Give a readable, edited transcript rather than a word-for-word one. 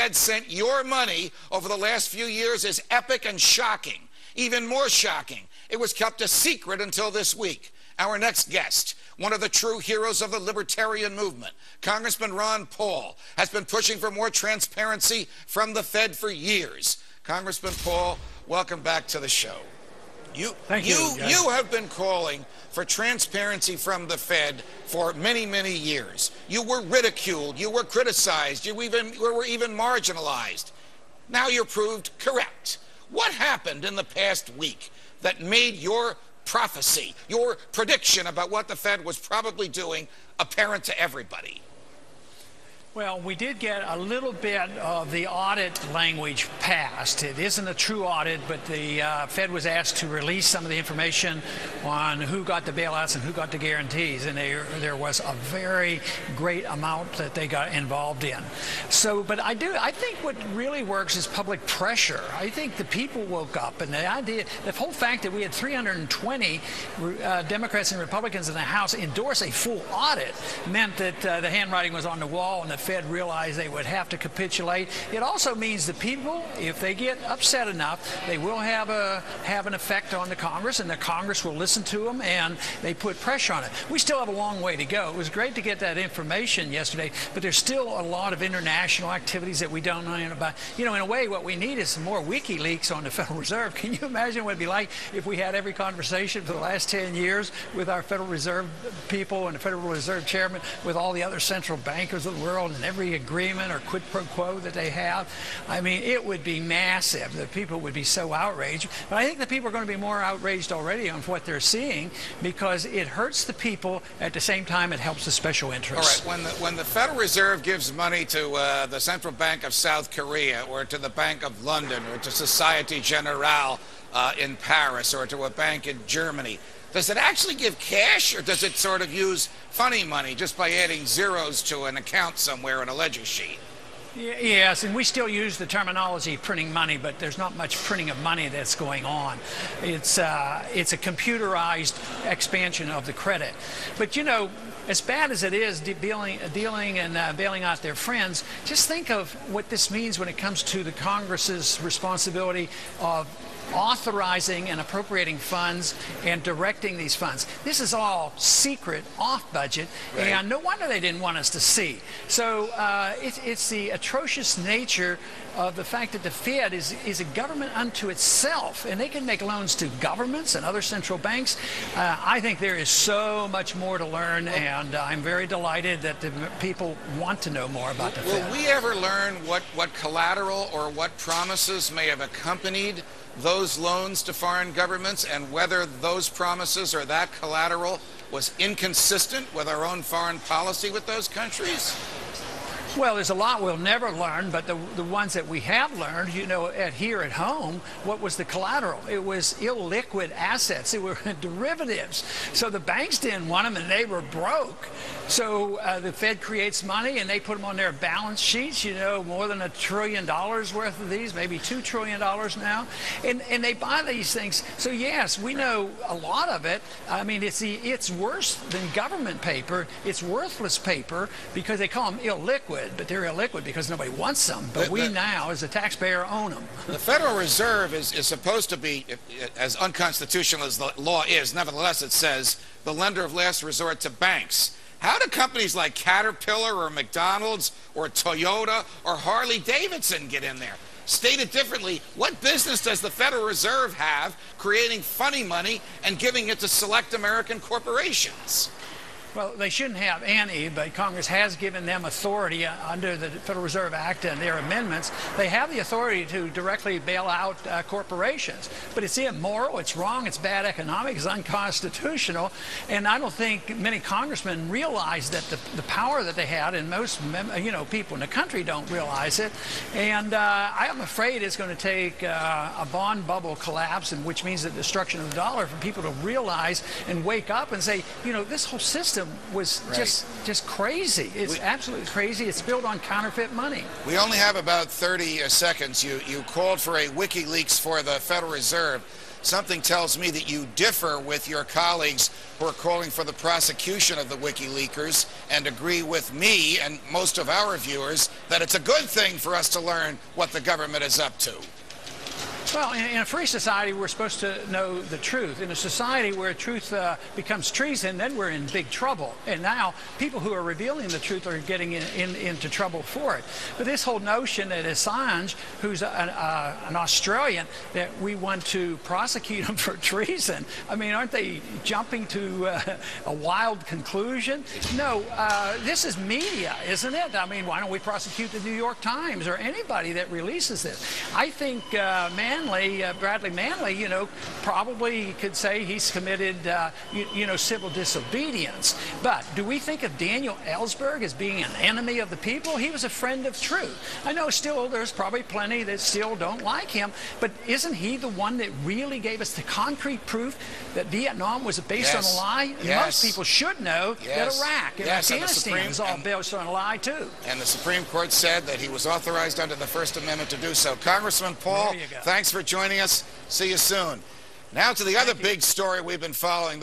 Fed sent your money over the last few years is epic and shocking. Even more shocking, it was kept a secret until this week. Our next guest, one of the true heroes of the libertarian movement, Congressman Ron Paul, has been pushing for more transparency from the Fed for years. Congressman Paul, welcome back to the show. Thank you. You have been calling for transparency from the Fed for many, many years. You were ridiculed, you were criticized, you were even marginalized. Now you're proved correct. What happened in the past week that made your prophecy, your prediction about what the Fed was probably doing, apparent to everybody? Well, we did get a little bit of the audit language passed. It isn't a true audit, but the Fed was asked to release some of the information on who got the bailouts and who got the guarantees, and there was a very great amount that they got involved in. So, but I think what really works is public pressure. I think the people woke up, and the whole fact that we had 320 Democrats and Republicans in the House endorse a full audit meant that the handwriting was on the wall, and the Fed realized they would have to capitulate. It also means the people, if they get upset enough, they will have an effect on the Congress, and the Congress will listen to them, and they put pressure on it. We still have a long way to go. It was great to get that information yesterday, but there's still a lot of international activities that we don't know about. You know, in a way, what we need is some more WikiLeaks on the Federal Reserve. Can you imagine what it'd be like if we had every conversation for the last 10 years with our Federal Reserve people and the Federal Reserve chairman, with all the other central bankers of the world, and every agreement or quid pro quo that they have? I mean, it would be massive. The people would be so outraged. But I think the people are going to be more outraged already on what they're seeing, because it hurts the people. At the same time, it helps the special interests. All right, when the Federal Reserve gives money to the Central Bank of South Korea, or to the Bank of London, or to Societe Generale in Paris, or to a bank in Germany, does it actually give cash, or does it sort of use funny money just by adding zeros to an account somewhere in a ledger sheet? Yes, and we still use the terminology printing money, but there's not much printing of money that's going on. It's a computerized expansion of the credit. But, you know, as bad as it is dealing and bailing out their friends, just think of what this means when it comes to the Congress's responsibility of authorizing and appropriating funds and directing these funds. This is all secret, off budget, right, and no wonder they didn't want us to see. So it's the atrocious nature of the fact that the Fed is a government unto itself, and they can make loans to governments and other central banks. I think there is so much more to learn, and I'm very delighted that the people want to know more about the Fed. Will we ever learn what collateral or what promises may have accompanied those loans to foreign governments, and whether those promises or that collateral was inconsistent with our own foreign policy with those countries? Well, there's a lot we'll never learn, but the ones that we have learned, you know, here at home, what was the collateral? It was illiquid assets. It were derivatives. So the banks didn't want them, and they were broke. So the Fed creates money, and they put them on their balance sheets, you know, more than $1 trillion worth of these, maybe $2 trillion now. And they buy these things. So, yes, we know a lot of it. I mean, it's worse than government paper. It's worthless paper, because they call them illiquid. But they're illiquid because nobody wants them. But we now, as a taxpayer, own them. The Federal Reserve is supposed to be, as unconstitutional as the law is, nevertheless it says, the lender of last resort to banks. How do companies like Caterpillar or McDonald's or Toyota or Harley Davidson get in there? Stated differently, what business does the Federal Reserve have creating funny money and giving it to select American corporations? Well, they shouldn't have any, but Congress has given them authority under the Federal Reserve Act and their amendments. They have the authority to directly bail out corporations. But it's immoral, it's wrong, it's bad economics, it's unconstitutional. And I don't think many congressmen realize that the power that they had, and most people in the country don't realize it. And I am afraid it's going to take a bond bubble collapse, and which means the destruction of the dollar, for people to realize and wake up and say, you know, this whole system was just crazy. It's absolutely crazy. It's built on counterfeit money. We only have about 30 seconds. You called for a WikiLeaks for the Federal Reserve. something tells me that you differ with your colleagues who are calling for the prosecution of the WikiLeakers and agree with me and most of our viewers that it's a good thing for us to learn what the government is up to. Well, in a free society, we're supposed to know the truth. In a society where truth becomes treason, then we're in big trouble. And now people who are revealing the truth are getting into trouble for it. But this whole notion that Assange, who's an Australian, that we want to prosecute him for treason, I mean, aren't they jumping to a wild conclusion? No, this is media, isn't it? I mean, why don't we prosecute the New York Times or anybody that releases this? I think Bradley Manley, you know, probably could say he's committed, civil disobedience. But do we think of Daniel Ellsberg as being an enemy of the people? He was a friend of truth. I know still there's probably plenty that still don't like him, but isn't he the one that really gave us the concrete proof that Vietnam was based on a lie? Yes. Most people should know that Iraq and Afghanistan is all based on a lie, too. And the Supreme Court said that he was authorized under the First Amendment to do so. Congressman Paul, thanks for joining us. See you soon. Now to the other big story we've been following.